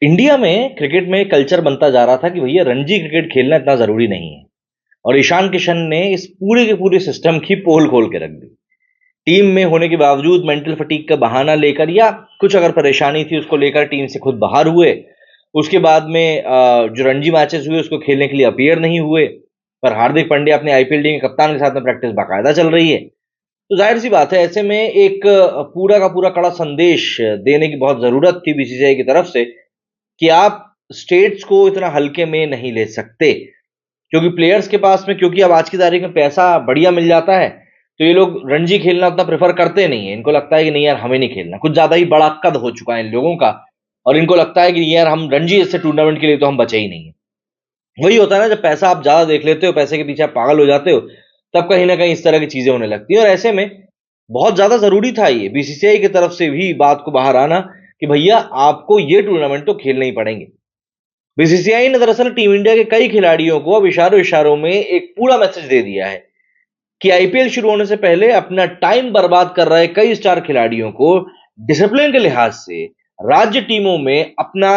India में cricket में culture बनता जा रहा था कि भैया रणजी क्रिकेट खेलना इतना जरूरी नहीं है। और ईशान किशन ने इस पूरे के पूरे सिस्टम की पोल खोल के रख दी। टीम में होने के बावजूद मेंटल फटीग का बहाना लेकर या कुछ अगर परेशानी थी उसको लेकर टीम से खुद बाहर हुए। उसके बाद में जो रणजी मैचेस हुए उसको खेलने के लिए अपीयर नहीं हुए। पर हार्दिक पांड्या अपने आईपीएल टीम के कप्तान के साथ में प्रैक्टिस बाकायदा चल रही है। तो जाहिर सी बात है, ऐसे में एक पूरा का पूरा कड़ा संदेश देने की बहुत जरूरत थी बीसीसीआई की तरफ से कि आप स्टेट्स को इतना हल्के में नहीं ले सकते। क्योंकि प्लेयर्स के पास में, क्योंकि अब आज की तारीख में पैसा बढ़िया मिल जाता है, तो ये लोग रणजी खेलना उतना प्रेफर करते नहीं है। इनको लगता है कि नहीं यार, हमें नहीं खेलना, कुछ ज्यादा ही बड़ा कद हो चुका है इन लोगों का। और इनको लगता है कि यार हम रणजी जैसे टूर्नामेंट के लिए तो हम बचे ही नहीं है। वही होता है ना, जब पैसा आप ज्यादा देख लेते हो, पैसे के पीछे आप पागल हो जाते हो, तब कहीं ना कहीं इस तरह की चीजें होने लगती है। और ऐसे में बहुत ज्यादा जरूरी था ये बीसीसीआई की तरफ से भी बात को बाहर आना कि भैया आपको ये टूर्नामेंट तो खेलने ही पड़ेंगे। बीसीसीआई ने दरअसल टीम इंडिया के कई खिलाड़ियों को अब इशारों इशारों में एक पूरा मैसेज दे दिया है कि आईपीएल शुरू होने से पहले अपना टाइम बर्बाद कर रहे कई स्टार खिलाड़ियों को डिसिप्लिन के लिहाज से राज्य टीमों में अपना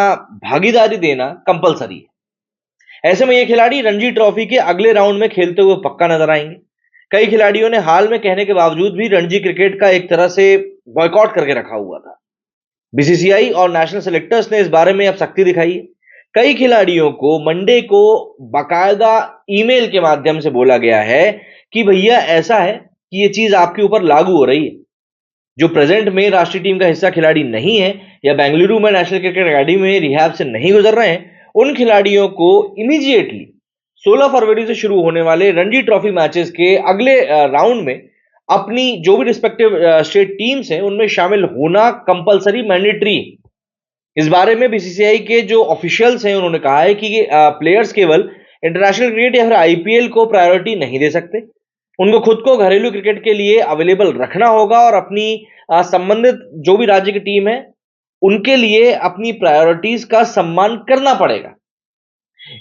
भागीदारी देना कंपलसरी है। ऐसे में ये खिलाड़ी रणजी ट्रॉफी के अगले राउंड में खेलते हुए पक्का नजर आएंगे। कई खिलाड़ियों ने हाल में कहने के बावजूद भी रणजी क्रिकेट का एक तरह से बॉयकॉट करके रखा हुआ था। बीसीसीआई और नेशनल सेलेक्टर्स ने इस बारे में अब सख्ती दिखाई है। कई खिलाड़ियों को मंडे को बाकायदा ईमेल के माध्यम से बोला गया है कि भैया ऐसा है कि ये चीज आपके ऊपर लागू हो रही है। जो प्रेजेंट में राष्ट्रीय टीम का हिस्सा खिलाड़ी नहीं है या बेंगलुरु में नेशनल क्रिकेट एकेडमी में रिहैब से नहीं गुजर रहे हैं, उन खिलाड़ियों को इमीडिएटली 16 फरवरी से शुरू होने वाले रणजी ट्रॉफी मैचेस के अगले राउंड में अपनी जो भी रिस्पेक्टिव स्टेट टीम्स हैं उनमें शामिल होना कंपलसरी, मैंडेटरी। इस बारे में बीसीसीआई के जो ऑफिशियल्स हैं उन्होंने कहा है कि प्लेयर्स केवल इंटरनेशनल क्रिकेट या फिर आईपीएल को प्रायोरिटी नहीं दे सकते। उनको खुद को घरेलू क्रिकेट के लिए अवेलेबल रखना होगा और अपनी संबंधित जो भी राज्य की टीम है उनके लिए अपनी प्रायोरिटीज का सम्मान करना पड़ेगा।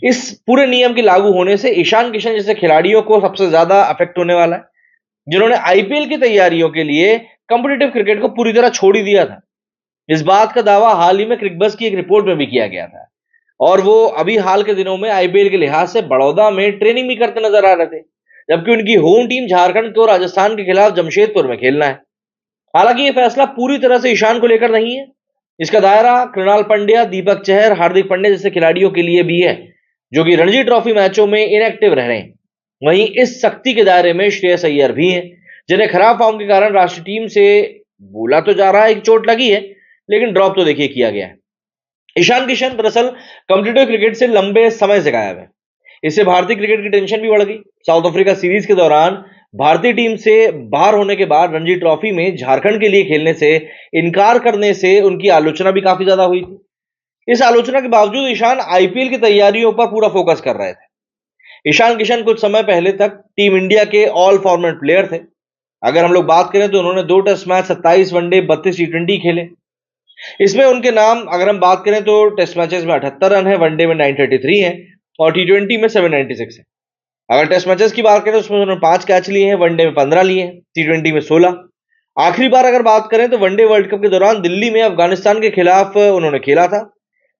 इस पूरे नियम के लागू होने से ईशान किशन जैसे खिलाड़ियों को सबसे ज्यादा अफेक्ट होने वाला है, जिन्होंने आईपीएल की तैयारियों के लिए कॉम्पिटिटिव क्रिकेट को पूरी तरह छोड़ ही दिया था। इस बात का दावा हाल ही में क्रिकबज़ की एक रिपोर्ट में भी किया गया था। और वो अभी हाल के दिनों में आईपीएल के लिहाज से बड़ौदा में ट्रेनिंग भी करते नजर आ रहे थे, जबकि उनकी होम टीम झारखंड को राजस्थान के खिलाफ जमशेदपुर में खेलना है। हालांकि ये फैसला पूरी तरह से ईशान को लेकर नहीं है। इसका दायरा कृणाल पंड्या, दीपक चहर, हार्दिक पांड्या जैसे खिलाड़ियों के लिए भी है, जो कि रणजी ट्रॉफी मैचों में इनएक्टिव रह रहे हैं। वहीं इस सख्ती के दायरे में श्रेयस अय्यर भी हैं, जिन्हें खराब फॉर्म के कारण राष्ट्रीय टीम से बोला तो जा रहा है कि चोट लगी है, लेकिन ड्रॉप तो देखिए किया गया है। ईशान किशन दरअसल कॉम्पिटिटिव क्रिकेट से लंबे समय से गायब है। इससे भारतीय क्रिकेट की टेंशन भी बढ़ गई। साउथ अफ्रीका सीरीज के दौरान भारतीय टीम से बाहर होने के बाद रणजी ट्रॉफी में झारखंड के लिए खेलने से इनकार करने से उनकी आलोचना भी काफी ज्यादा हुई थी। इस आलोचना के बावजूद ईशान आईपीएल की तैयारियों पर पूरा फोकस कर रहे थे। ईशान किशन कुछ समय पहले तक टीम इंडिया के ऑल फॉर्मेट प्लेयर थे। अगर हम लोग बात करें तो उन्होंने 2 टेस्ट मैच, 27 वनडे, 32 टी20 खेले। इसमें उनके नाम अगर हम बात करें तो टेस्ट मैचेस में 78 रन है, वनडे में 933 है और टी20 में 796 है। अगर टेस्ट मैचेस की बात करें तो उसमें उन्होंने 5 कैच लिए हैं, वनडे में 15 लिए हैं, टी20 में 16। आखिरी बार अगर बात करें तो वनडे वर्ल्ड कप के दौरान दिल्ली में अफगानिस्तान के खिलाफ उन्होंने खेला था।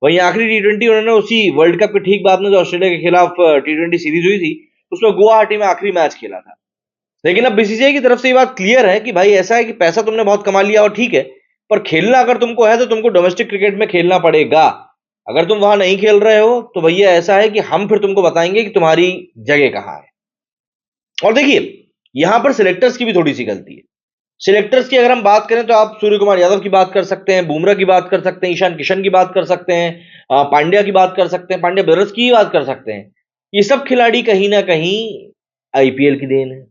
वहीं आखिरी टी20 उन्होंने उसी वर्ल्ड कप के ठीक बाद में जो ऑस्ट्रेलिया के खिलाफ टी20 सीरीज हुई थी उसमें गुवाहाटी में आखिरी मैच खेला था। लेकिन अब बीसीसीआई की तरफ से ये बात क्लियर है कि भाई ऐसा है कि पैसा तुमने बहुत कमा लिया और ठीक है, पर खेलना अगर तुमको है तो तुमको डोमेस्टिक क्रिकेट में खेलना पड़ेगा। अगर तुम वहां नहीं खेल रहे हो तो भैया ऐसा है कि हम फिर तुमको बताएंगे कि तुम्हारी जगह कहां है। और देखिए, यहां पर सिलेक्टर्स की भी थोड़ी सी गलती है। सिलेक्टर्स की अगर हम बात करें तो आप सूर्य कुमार यादव की बात कर सकते हैं, बुमराह की बात कर सकते हैं, ईशान किशन की बात कर सकते हैं, पांड्या की बात कर सकते हैं, पांड्या ब्रदर्स की बात कर सकते हैं। ये सब खिलाड़ी कहीं ना कहीं आईपीएल की देन है।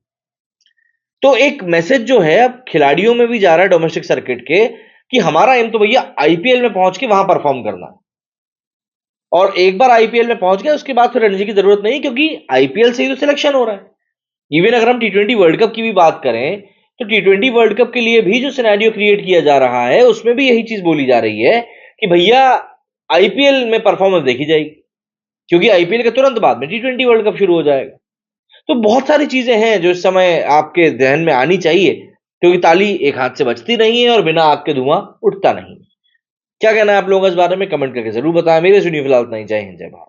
तो एक मैसेज जो है अब खिलाड़ियों में भी जा रहा है डोमेस्टिक सर्किट के कि हमारा एम तो भैया आईपीएल में पहुंच के वहां परफॉर्म करना। और एक बार आईपीएल में पहुंच गए उसके बाद फिर रणजी की जरूरत नहीं, क्योंकि आईपीएल से ही तो सिलेक्शन हो रहा है। इवन अगर हम टी20 वर्ल्ड कप की भी बात करें तो टी20 वर्ल्ड कप के लिए भी जो सिनेरियो क्रिएट किया जा रहा है उसमें भी यही चीज बोली जा रही है कि भैया आईपीएल में परफॉर्मेंस देखी जाएगी, क्योंकि आईपीएल के तुरंत बाद में टी20 वर्ल्ड कप शुरू हो जाएगा। तो बहुत सारी चीजें हैं जो इस समय आपके ध्यान में आनी चाहिए, क्योंकि ताली एक हाथ से बजती नहीं है और बिना आग के धुआं उठता नहीं। क्या कहना है आप लोगों का इस बारे में? कमेंट करके जरूर बताएं। मेरे सुनिए फिलहाल इतना ही। जय हिंद, जय भारत।